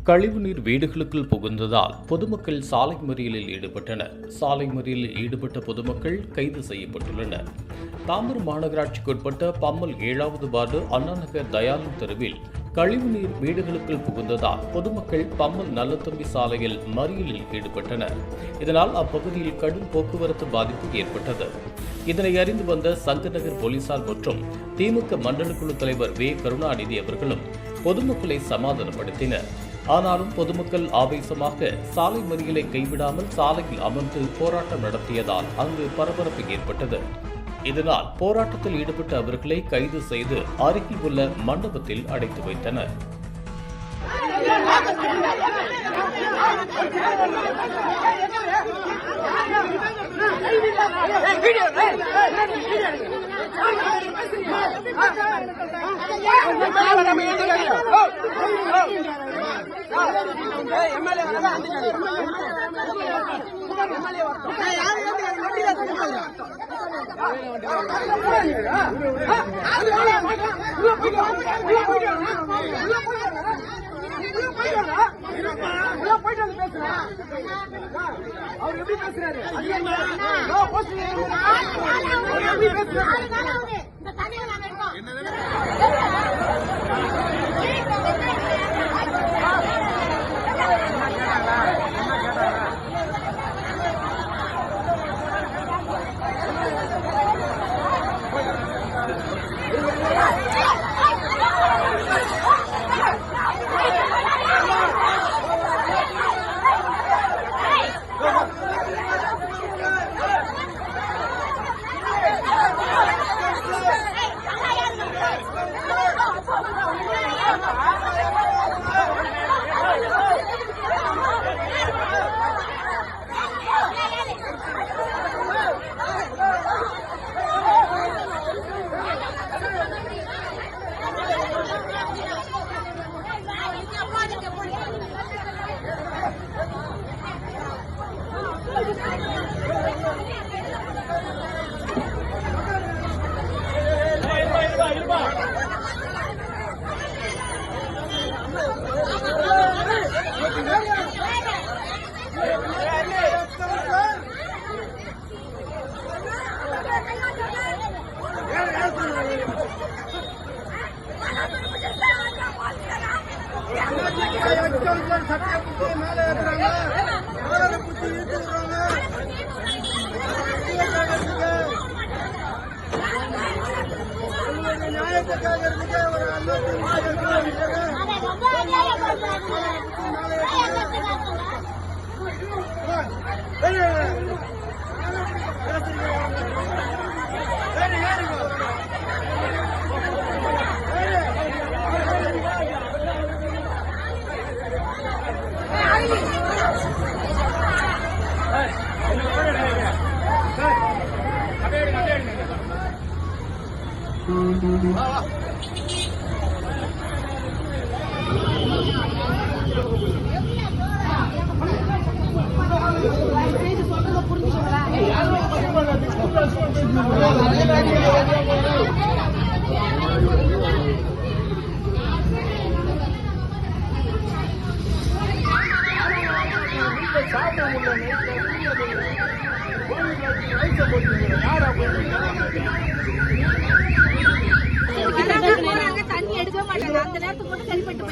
கழிவுநீர் வீடுகளுக்குள் புகுந்ததால் பொதுமக்கள் சாலை மறியலில் ஈடுபட்டனர். சாலை மறியலில் ஈடுபட்ட பொதுமக்கள் கைது செய்யப்பட்டுள்ளனர். தாம்பரம் மாநகராட்சிக்குட்பட்ட பம்மல் 7வது வார்டு அண்ணாநகர் தயாளன் தெருவில் கழிவுநீர் வீடுகளுக்குள் புகுந்ததால் பொதுமக்கள் பம்மல் நல்லத்தம்பி சாலையில் மறியலில் ஈடுபட்டனர். இதனால் அப்பகுதியில் கடும் போக்குவரத்து பாதிப்பு ஏற்பட்டது. இதனை அறிந்து வந்த சங்கநகர் போலீசார் மற்றும் திமுக மண்டல குழு தலைவர் வே. கருணாநிதி அவர்களும் பொதுமக்களை சமாதானப்படுத்தினர். ஆனாலும் பொதுமக்கள் ஆவேசமாக சாலை மறியலை கைவிடாமல் சாலையில் அமர்ந்து போராட்டம் நடத்தியதால் அங்கு பரபரப்பு ஏற்பட்டது. இதனால் போராட்டத்தில் ஈடுபட்ட அவர்களை கைது செய்து அருகில் உள்ள மண்டபத்தில் அடைத்து வைத்தனர். அவர் எப்படி பேசுறாரு?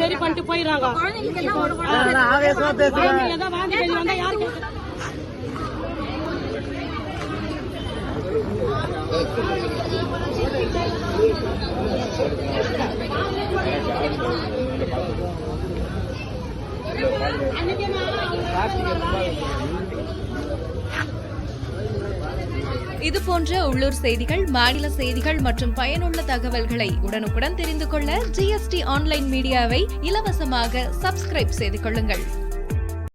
சரி பண்ணிட்டு போயிடுறாங்க. இதுபோன்ற உள்ளூர் செய்திகள், மாநில செய்திகள் மற்றும் பயனுள்ள தகவல்களை உடனுக்குடன் தெரிந்து கொள்ள GST ஆன்லைன் மீடியாவை இலவசமாக சப்ஸ்கிரைப் செய்து கொள்ளுங்கள்.